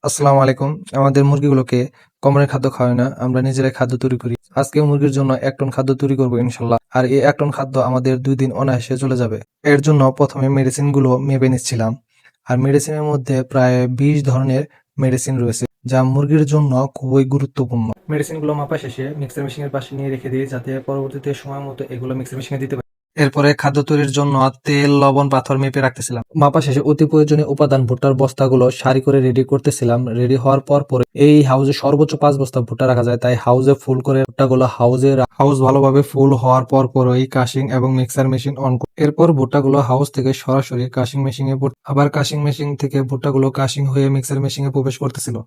আসসালামু আলাইকুম। আমাদের মুরগিগুলোকে কোম্পানির খাদ্য খাওয়াই না, আমরা নিজেরাই খাদ্য তৈরি করি। আজকে মুরগির জন্য ১ টন খাদ্য তৈরি করব ইনশাল্লাহ। আর এই ১ টন খাদ্য আমাদের ২ দিন অনায়াসে চলে যাবে। এর জন্য প্রথমে মেডিসিন গুলো মেপে নিচ্ছিলাম। আর মেডিসিনের মধ্যে প্রায় ২০ ধরনের মেডিসিন রয়েছে, যা মুরগির জন্য খুবই গুরুত্বপূর্ণ। মেডিসিন গুলো মাপা শেষে মিক্সার মেশিনের পাশে নিয়ে রেখে দিই, যাতে পরবর্তীতে সময় মতো এগুলো মিক্সার মেশিনে দিতে পারি। এরপরে খাদ্য তৈরির জন্য তেল, লবণ, পাথর মেপে রাখতেছিলাম। মাপা শেষে অতি প্রয়োজনীয় উপাদান ভুট্টার বস্তাগুলো সারি করে রেডি করতেছিলাম। রেডি হওয়ার পরে এই হাউজে সর্বোচ্চ ৫ বস্তা ভুট্টা রাখা যায়, তাই হাউজে ফুল করে ভুট্টাগুলো হাউস ভালোভাবে ফুল হওয়ার পরই কাশিং এবং মিক্সার মেশিন অন করি। এরপর ভুট্টাগুলো হাউস থেকে সরাসরি কাশিং মেশিনে আবার কাশিং মেশিন থেকে ভুট্টাগুলো কাশিং হয়ে মিক্সার মেশিনে প্রবেশ করতেছিল।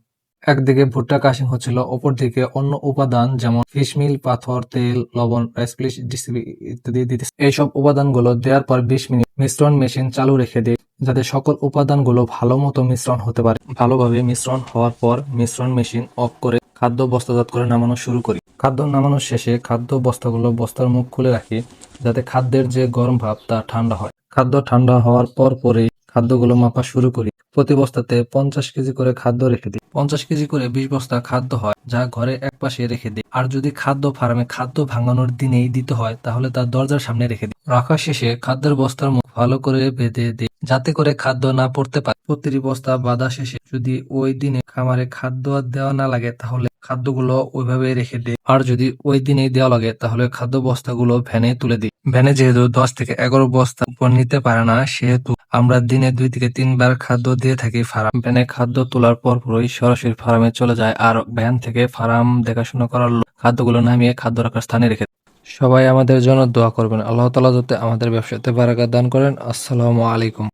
একদিকে ভুট্টা কাশিং হচ্ছিল, অপরদিকে অন্য উপাদান যেমন ফিশমিল, পাথর, তেল, লবণ, রাইস ডিসিবি ইত্যাদি দিতে। এইসব উপাদানগুলো দেওয়ার পর ২০ মিনিট মিশ্রণ মেশিন চালু রেখে দিই, যাতে সকল উপাদানগুলো ভালো মতো মিশ্রণ হতে পারে। ভালোভাবে মিশ্রণ হওয়ার পর মিশ্রণ মেশিন অফ করে খাদ্য বস্তাজাত করে নামানো শুরু করি। খাদ্য নামানোর শেষে খাদ্য বস্তাগুলো বস্তার মুখ খুলে রাখি, যাতে খাদ্যের যে গরম ভাব তা ঠান্ডা হয়। খাদ্য ঠান্ডা হওয়ার পরেই খাদ্যগুলো মাপা শুরু করি। প্রতি বস্তাতে ৫০ কেজি করে খাদ্য রেখে দিই। ৫০ কেজি করে ২০ বস্তা খাদ্য হয়, যা ঘরে একপাশে রেখে দিই। আর যদি খাদ্য ফার্মে খাদ্য ভাঙানোর দিনেই দিতে হয়, তাহলে তার দরজার সামনে রেখে দিই। রাখা শেষে খাদ্যের বস্তার মুখ ভালো করে বেঁধে দিই, যাতে করে খাদ্য না পড়তে পারে। প্রতিটি বস্তা বাঁধা শেষে যদি ওই দিনে খামারে খাদ্য দেওয়া না লাগে, তাহলে খাদ্যগুলো ওইভাবে রেখে দিই। আর যদি ওই দিনেই দেওয়া লাগে, তাহলে খাদ্য বস্তাগুলো ভ্যানে তুলে দিই। ভ্যানে যেহেতু ১০ থেকে ১১ বস্তা উপর নিতে পারে না, সেহেতু আমরা দিনে ২ থেকে ৩ বার খাদ্য দিয়ে থাকি ফার্ম। ভ্যানে খাদ্য তোলার পরই সরাসরি ফার্মে চলে যায়, আর ভ্যান থেকে ফার্ম দেখাশোনা করার লোক খাদ্যগুলো নামিয়ে খাদ্য রাখার স্থানে রেখে দেয়। সবাই আমাদের জন্য দোয়া করবেন। আল্লাহ তাআলা যাতে আমাদের ব্যবসাতে বারাকাত দান করেন। আসসালামু আলাইকুম।